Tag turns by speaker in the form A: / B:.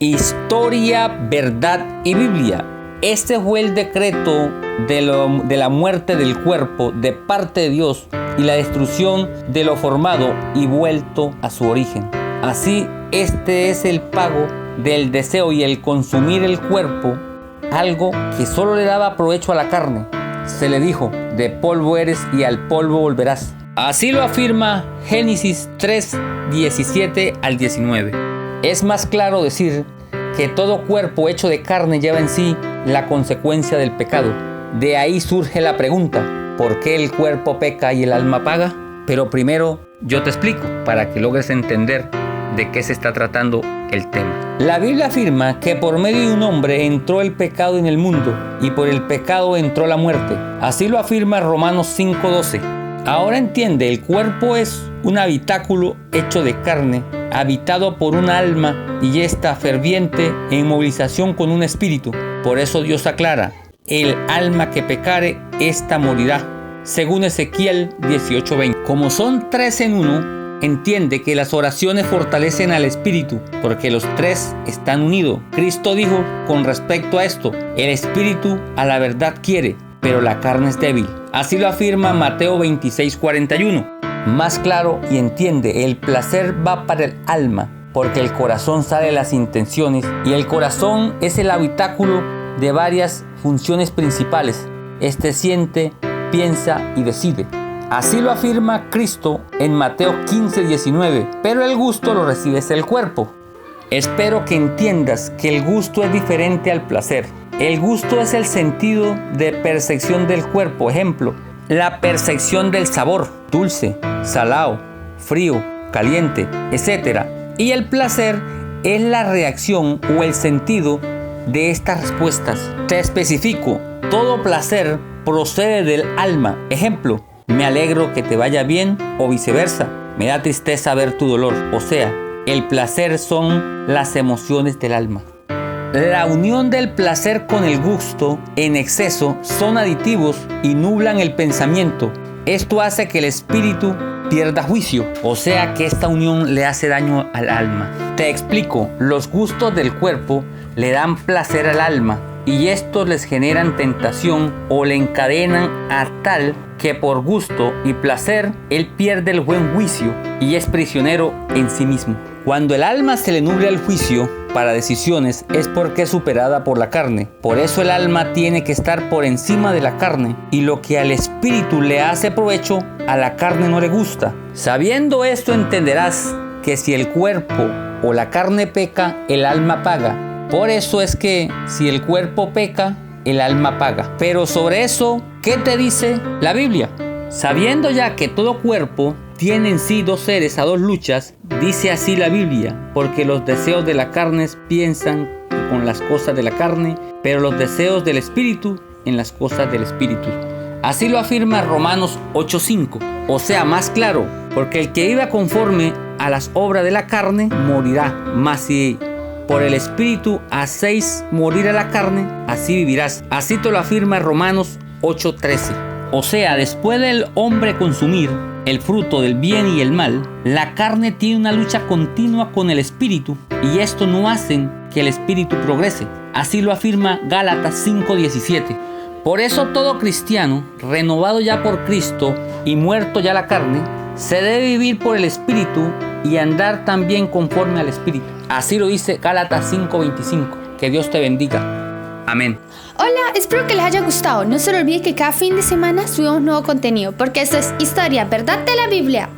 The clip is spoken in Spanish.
A: Historia, verdad y Biblia. Este fue el decreto de la muerte del cuerpo de parte de Dios y la destrucción de lo formado y vuelto a su origen. Así, este es el pago del deseo y el consumir el cuerpo, algo que solo le daba provecho a la carne. Se le dijo, de polvo eres y al polvo volverás. Así lo afirma Génesis 3, 17 al 19. Es más claro decir que todo cuerpo hecho de carne lleva en sí la consecuencia del pecado. De ahí surge la pregunta, ¿por qué el cuerpo peca y el alma paga? Pero primero yo te explico para que logres entender de qué se está tratando el tema. La Biblia afirma que por medio de un hombre entró el pecado en el mundo y por el pecado entró la muerte. Así lo afirma Romanos 5:12. Ahora entiende, el cuerpo es un habitáculo hecho de carne, habitado por un alma y esta ferviente en movilización con un espíritu. Por eso Dios aclara, el alma que pecare, ésta morirá, según Ezequiel 18:20. Como son tres en uno, entiende que las oraciones fortalecen al espíritu, porque los tres están unidos. Cristo dijo con respecto a esto, el espíritu a la verdad quiere, pero la carne es débil. Así lo afirma Mateo 26:41. Más claro y entiende, el placer va para el alma, porque el corazón sale de las intenciones y el corazón es el habitáculo de varias funciones principales. Este siente, piensa y decide. Así lo afirma Cristo en Mateo 15:19, pero el gusto lo recibes el cuerpo. Espero que entiendas que el gusto es diferente al placer. El gusto es el sentido de percepción del cuerpo, ejemplo, la percepción del sabor, dulce, salado, frío, caliente, etc. Y el placer es la reacción o el sentido de estas respuestas. Te especifico, todo placer procede del alma, ejemplo, me alegro que te vaya bien o viceversa, me da tristeza ver tu dolor, o sea, el placer son las emociones del alma. La unión del placer con el gusto en exceso son aditivos y nublan el pensamiento. Esto hace que el espíritu pierda juicio, o sea que esta unión le hace daño al alma. Te explico, los gustos del cuerpo le dan placer al alma y estos les generan tentación o le encadenan a tal que por gusto y placer él pierde el buen juicio y es prisionero en sí mismo. Cuando el alma se le nubla el juicio para decisiones es porque es superada por la carne. Por eso el alma tiene que estar por encima de la carne y lo que al espíritu le hace provecho, a la carne no le gusta. Sabiendo esto entenderás que si el cuerpo o la carne peca, el alma paga. Por eso es que si el cuerpo peca, el alma paga. Pero sobre eso, ¿qué te dice la Biblia? Sabiendo ya que todo cuerpo tiene en sí dos seres a dos luchas, dice así la Biblia, porque los deseos de la carne piensan con las cosas de la carne, pero los deseos del espíritu en las cosas del espíritu. Así lo afirma Romanos 8:5, o sea, más claro, porque el que viva conforme a las obras de la carne morirá, mas si por el espíritu hacéis morir a la carne, así vivirás. Así te lo afirma Romanos 8:13. O sea, después del hombre consumir el fruto del bien y el mal, la carne tiene una lucha continua con el espíritu y esto no hace que el espíritu progrese. Así lo afirma Gálatas 5:17. Por eso todo cristiano, renovado ya por Cristo y muerto ya la carne, se debe vivir por el espíritu y andar también conforme al espíritu. Así lo dice Gálatas 5:25. Que Dios te bendiga. Amén.
B: Hola, espero que les haya gustado. No se olvide que cada fin de semana subimos nuevo contenido, porque esto es Historia, Verdad de la Biblia.